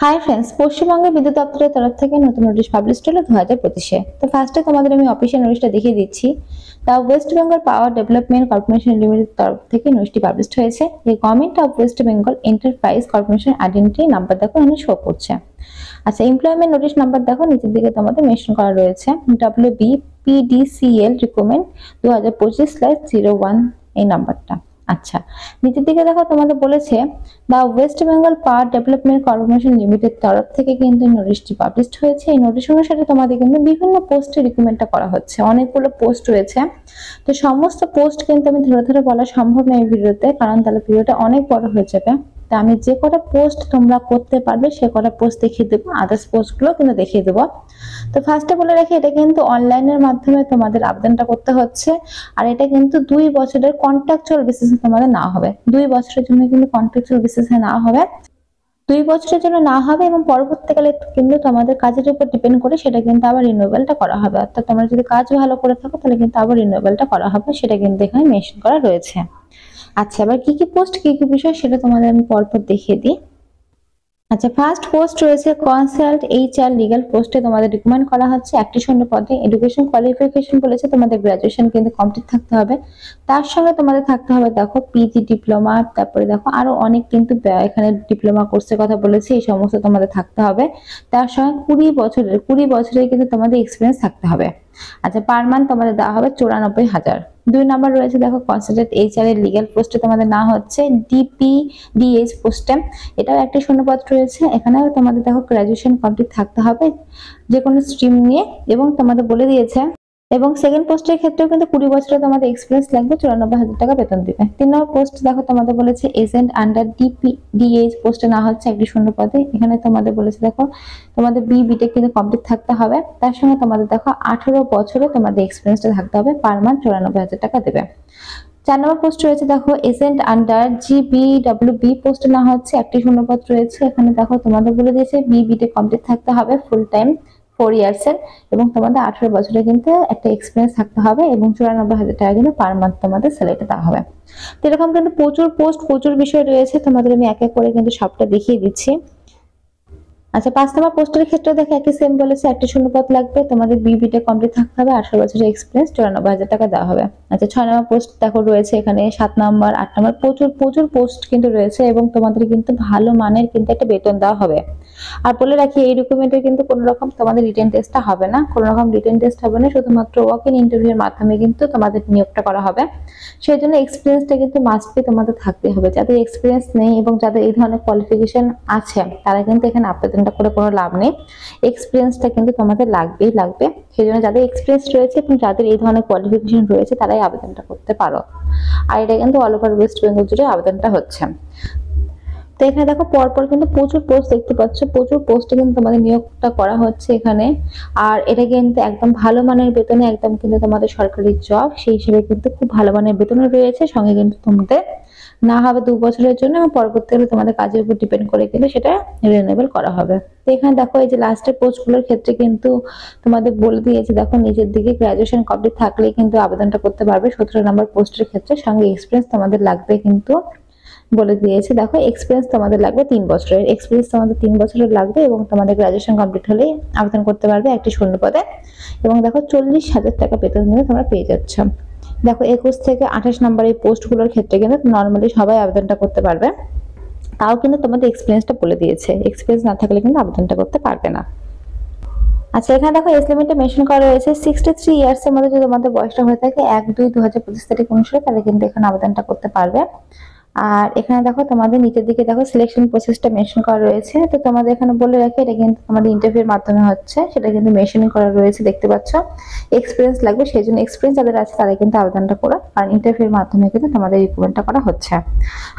Hi friends, পশ্চিমবঙ্গের বিদ্যুৎ দপ্তরের তরফ থেকে নতুন নোটিশ পাবলিশ হলো 2025-এ। তো ফার্স্টে তোমাদের আমি অফিসিয়াল নোটিশটা দেখিয়ে দিচ্ছি। The West Bengal power development corporation limited তরফ থেকে নোটিশটি পাবলিশ হয়েছে। এই government of West Bengal enterprise corporation identity number দেখো এখানে শো করছে। আচ্ছা, এমপ্লয়মেন্ট নোটিশ নাম্বার দেখো নিচের দিকে তোমাদের মেনশন করা রয়েছে WBPDCL রিকমেন্ড 2025/01 এই নাম্বারটা। আচ্ছা, নিচের দিকে দেখো তোমাদের বলেছে the West Bengal power development corporation limited তরফ থেকে কিন্তু নোটিশটি পাবলিশ হয়েছে। এই নোটিশ অনুসারে তোমাদের কিন্তু বিভিন্ন পোস্টে রিকমেন্ডটা করা হচ্ছে। অনেকগুলো পোস্ট রয়েছে, তো সমস্ত পোস্ট কিন্তু আমি ধরে ধরে বলা সম্ভব নয় এই ভিডিওতে, কারণ তাহলে ভিডিওটা অনেক বড় হয়ে যাবে। তা আমি যে কটা পোস্ট তোমরা করতে পারবে সে কটা পোস্ট দেখিয়ে দেবো, আদার্স পোস্টগুলো কিন্তু দেখিয়ে দেবো। তো ফার্স্টে বলে রাখি, এটা কিন্তু অনলাইনের মাধ্যমে তোমাদের আবেদনটা করতে হচ্ছে। আর এটা কিন্তু 2 বছরের কন্ট্রাকচুয়াল বেসিসে তোমাদের না হবে। 2 বছরের জন্য কিন্তু কন্ট্রাকচুয়াল বেসিসে না হবে, 2 বছরের জন্য না হবে, এবং পরবর্তীকালে কিন্তু তোমাদের কাজের উপর ডিপেন্ড করে সেটা কিন্তু আবার রিনিউয়ালটা করা হবে। অর্থাৎ তোমরা যদি কাজ ভালো করে থাকো তাহলে কিন্তু আবার রিনিউয়ালটা করা হবে, সেটা কিন্তু এখানে মেনশন করা রয়েছে। আচ্ছা, এবার কি কি পোস্ট কি কি বিষয় সেটা তোমাদের আমি পরপর দেখিয়ে দিই। আচ্ছা, ফার্স্ট পোস্ট রয়েছে কনসাল্ট HR লিগ্যাল পোস্টে তোমাদের রিকমেন্ড করা হচ্ছে 1টি শূন্য পদে। এডুকেশন কোয়ালিফিকেশন বলেছে তোমাদের গ্রাজুয়েশন কিন্তু কমপ্লিট থাকতে হবে, তার সঙ্গে তোমাদের থাকতে হবে দেখো PG ডিপ্লোমা, তারপরে দেখো আরো অনেক কিন্তু এখানে ডিপ্লোমা কোর্সের কথা বলেছে, এই সমস্ত তোমাদের থাকতে হবে। তার সঙ্গে 20 বছরের কিন্তু তোমাদের এক্সপিরিয়েন্স থাকতে হবে। আচ্ছা, পার মান্থ তোমাদের দেওয়া হবে 94,000। 2 নাম্বার রয়েছে দেখো কনসালটেন্ট HR এর লিগ্যাল পোস্টে তোমাদের না হচ্ছে DPDH পোস্টে, এটাও 1টি শূন্যপদ রয়েছে। এখানেও তোমাদের দেখো গ্রাজুয়েশন কমপ্লিট থাকতে হবে যে কোনো স্ট্রিম নিয়ে, এবং তোমাদের বলে দিয়েছে। এবং সেকেন্ড পোস্টের ক্ষেত্রেও কিন্তু 20 বছরের তোমাদের এক্সপিরিয়েন্স লাগবে, 94,000 টাকা বেতন দিবে। 3 নম্বর পোস্ট দেখো তোমাদের বলেছে এজেন্ট আন্ডার DPDH পোস্টে না হচ্ছে 1টি শূন্য পদে। এখানে তোমাদের বলেছে দেখো তোমাদের BTech কিন্তু কমপ্লিট থাকতে হবে, তার সঙ্গে তোমাদের দেখো 18 বছরে তোমাদের এক্সপিরিয়েন্সটা থাকতে হবে, পার মান্থ 94,000 টাকা দেবে। 4 নম্বর পোস্ট রয়েছে দেখো এজেন্ট আন্ডার GBWB পোস্টে না হচ্ছে 1টি শূন্যপদ রয়েছে। এখানে দেখো তোমাদের বলে দিয়েছে BTech কমপ্লিট থাকতে হবে ফুল টাইম 4 ইয়ার্স এর, এবং তোমাদের 18 বছরে কিন্তু একটা এক্সপিরিয়েন্স থাকতে হবে, এবং 94,000 টাকা কিন্তু পার মান্থ তোমাদের স্যালারিটা দেওয়া হবে। তো এরকম কিন্তু প্রচুর পোস্ট প্রচুর বিষয় রয়েছে, তোমাদের আমি এক এক করে কিন্তু সবটা দেখিয়ে দিচ্ছি। আচ্ছা, 5 নম্বর পোস্টের ক্ষেত্রে দেখো একই সেম বলেছে, 1টি শূন্যপদ লাগবে, তোমাদের BTech কমপ্লিট থাকতে হবে, 18 বছরের এক্সপিরিয়েন্স, 94,000 টাকা দেওয়া হবে। আচ্ছা, 6 নম্বর পোস্ট দেখো রয়েছে এখানে, 7 নম্বর 8 নম্বর প্রচুর পোস্ট কিন্তু রয়েছে, এবং তোমাদের কিন্তু ভালো মানের কিন্তু একটা বেতন দেওয়া হবে। আর বলে রাখি, এই ডকুমেন্টে কিন্তু কোনো রকম তোমাদের রিটেন টেস্টটা হবে না, কোনো রকম রিটেন টেস্ট হবে না, শুধুমাত্র ওয়াক ইন ইন্টারভিউর মাধ্যমে কিন্তু তোমাদের নিয়োগটা করা হবে। সেই জন্য এক্সপিরিয়েন্সটা কিন্তু মাস্ট বি তোমাদের থাকতে হবে। যাদের এক্সপিরিয়েন্স নেই এবং যাদের এই ধরনের কোয়ালিফিকেশন আছে তারা কিন্তু এখানে আবেদনটা করে কোনো লাভ নেই, এক্সপিরিয়েন্সটা কিন্তু তোমাদের লাগবেই লাগবে। সেই জন্য যাদের এক্সপিরিয়েন্স রয়েছে এবং যাদের এই ধরনের কোয়ালিফিকেশন রয়েছে তারাই আবেদনটা করতে পারো। আর এটা কিন্তু অল ওভার ওয়েস্ট বেঙ্গল জুড়ে আবেদনটা হচ্ছে। তো এখানে দেখো পরপর কিন্তু প্রচুর পোস্ট দেখতে পাচ্ছ, প্রচুর পোস্টে কিন্তু তোমাদের নিয়োগটা করা হচ্ছে এখানে। আর এটা কিন্তু একদম ভালো মানের বেতনে, একদম কিন্তু তোমাদের সরকারি জব, সেই হিসেবে কিন্তু খুব ভালো মানের বেতনও রয়েছে। সঙ্গে কিন্তু তোমাদের না হবে 2 বছরের জন্য, এবং পরবর্তীকালে তোমাদের কাজের উপর ডিপেন্ড করে কিন্তু সেটা রিনিউয়েবল করা হবে। তো এখানে দেখো এই যে লাস্টের পোস্টগুলোর ক্ষেত্রে কিন্তু তোমাদের বলে দিয়েছে দেখো নিচের দিকে গ্রাজুয়েশন কমপ্লিট থাকলেই কিন্তু আবেদনটা করতে পারবে। 17 নম্বর পোস্টের ক্ষেত্রে সঙ্গে এক্সপিরিয়েন্স তোমাদের লাগবে কিন্তু বলে দিয়েছে। দেখো এক্সপিরিয়েন্স তোমাদের লাগবে 3 বছরের, এক্সপিরিয়েন্স তোমাদের 3 বছরের লাগবে, এবং তোমাদের গ্রাজুয়েশন কমপ্লিট হলেই আবেদন করতে পারবে 1টি শূন্য পদে। এবং দেখো 40,000 টাকা বেতন কিন্তু তোমরা পেয়ে যাচ্ছ। দেখো 21 থেকে 28 নম্বর এই পোস্টগুলোর ক্ষেত্রে কিন্তু নর্মালি সবাই আবেদনটা করতে পারবে, তাও কিন্তু তোমাদের এক্সপিরিয়েন্সটা বলে দিয়েছে, এক্সপিরিয়েন্স না থাকলে কিন্তু আবেদনটা করতে পারবে না। আচ্ছা, এখানে দেখো এজ লিমিটে মেনশন করা রয়েছে 63 ইয়ার্স এর মধ্যে যদি তোমাদের বয়সটা হয়ে থাকে 1/2/2025 তারিখ অনুসারে, তাহলে কিন্তু এখানে আবেদনটা করতে পারবে। আর এখানে দেখো তোমাদের নিচের দিকে দেখো সিলেকশন প্রসেসটা মেনশন করা রয়েছে। তো তোমাদের এখানে বলে রাখি এটা কিন্তু তোমাদের ইন্টারভিউর মাধ্যমে হচ্ছে, সেটা কিন্তু মেনশন করা রয়েছে, দেখতে পাচ্ছ। এক্সপিরিয়েন্স লাগবে, সেই জন্য এক্সপিরিয়েন্স যাদের আছে তারা কিন্তু আবেদনটা করো, কারণ ইন্টারভিউর মাধ্যমে কিন্তু তোমাদের রিক্রুটমেন্টটা করা হচ্ছে।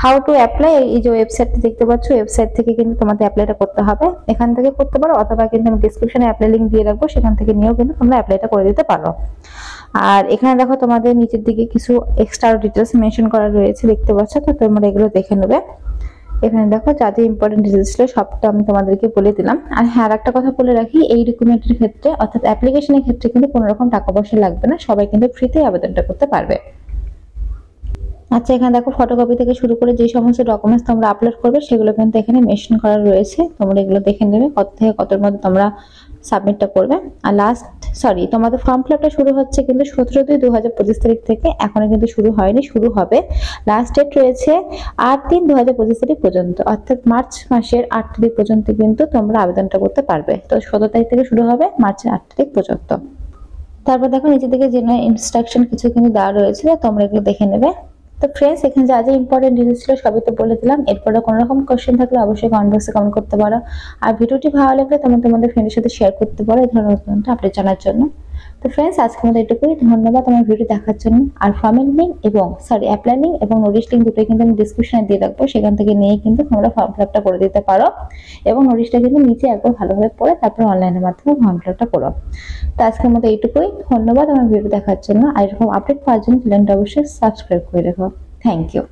হাউ টু অ্যাপ্লাই, এই যে ওয়েবসাইটটি দেখতে পাচ্ছ, ওয়েবসাইট থেকে কিন্তু তোমাদের অ্যাপ্লাইটা করতে হবে, এখান থেকে করতে পারো, অথবা কিন্তু আমি ডেসক্রিপশনে অ্যাপ্লাই লিংক দিয়ে রাখবো, সেখান থেকে নিয়েও কিন্তু তোমরা অ্যাপ্লাইটা করে দিতে পারো। আর এখানে দেখো তোমাদের নিচের দিকে কিছু এক্সট্রা ডিটেলস মেনশন করা রয়েছে, দেখতে পাচ্ছ, তো তোমরা এগুলো দেখে নেবে। এখানে দেখো যা যা ইম্পর্টেন্ট ডিটেলস ছিল সবটা আমি তোমাদেরকে বলে দিলাম। আর হ্যাঁ, আরেকটা কথা বলে রাখি, এই ডকুমেন্টের ক্ষেত্রে অর্থাৎ অ্যাপ্লিকেশনের ক্ষেত্রে কিন্তু কোনো রকম টাকা পয়সা লাগবে না, সবাই কিন্তু ফ্রিতে আবেদনটা করতে পারবে। আচ্ছা, এখানে দেখো ফটোকপি থেকে শুরু করে যে সমস্ত ডকুমেন্টস তোমরা আপলোড করবে সেগুলো কিন্তু এখানে মেনশন করা রয়েছে। তোমরা এগুলো দেখে নেবে কত থেকে কতর মধ্যে তোমরা সাবমিটটা করবে। আর তোমাদের ফর্ম ফিল আপটা শুরু হচ্ছে কিন্তু 17/2/2025 তারিখ থেকে, এখনো কিন্তু শুরু হয়নি, শুরু হবে। লাস্ট ডেট রয়েছে 8/3/2025 তারিখ পর্যন্ত, অর্থাৎ মার্চ মাসের 8 তারিখ পর্যন্ত কিন্তু তোমরা আবেদনটা করতে পারবে। তো 17 তারিখ থেকে শুরু হবে, মার্চের 8 তারিখ পর্যন্ত। তারপর দেখো নিচে দিকে জেনারেল ইনস্ট্রাকশন কিছু কিন্তু দেওয়া রয়েছে, তোমরা এগুলো দেখে নেবে। তো ফ্রেন্ডস, এখানে যা যা ইম্পর্টেন্ট ডিটেলস ছিল সবই তো বলে দিলাম। এরপরে কোনো রকম কোশ্চেন থাকলে অবশ্যই কমেন্ট বক্সে কমেন্ট করতে পারো। আর ভিডিওটি ভালো লাগলে তোমরা তোমাদের ফ্রেন্ডের সাথে শেয়ার করতে পারো এই ধরনের নতুন আপডেট জানার জন্য। তো ফ্রেন্ডস, আজকের মতো এটুকুই। ধন্যবাদ আমার ভিডিও দেখার জন্য। আর ফর্মের লিঙ্ক এবং অ্যাপ্লাই লিঙ্ক এবং নোটিশ লিঙ্ক দুটোই কিন্তু আমি ডিসক্রিপশনে দিয়ে রাখবো, সেখান থেকে নিয়ে কিন্তু তোমরা ফর্ম ফিল আপটা করে দিতে পারো এবং নোটিশটা কিন্তু নিচে একবার ভালোভাবে পড়ে তারপর অনলাইনের মাধ্যমে ফর্ম ফিল আপটা করো। তো আজকের মতো এইটুকুই। ধন্যবাদ আমার ভিডিও দেখার জন্য। আর এরকম আপডেট পাওয়ার জন্য চ্যানেলটা অবশ্যই সাবস্ক্রাইব করে রেখো। Thank you.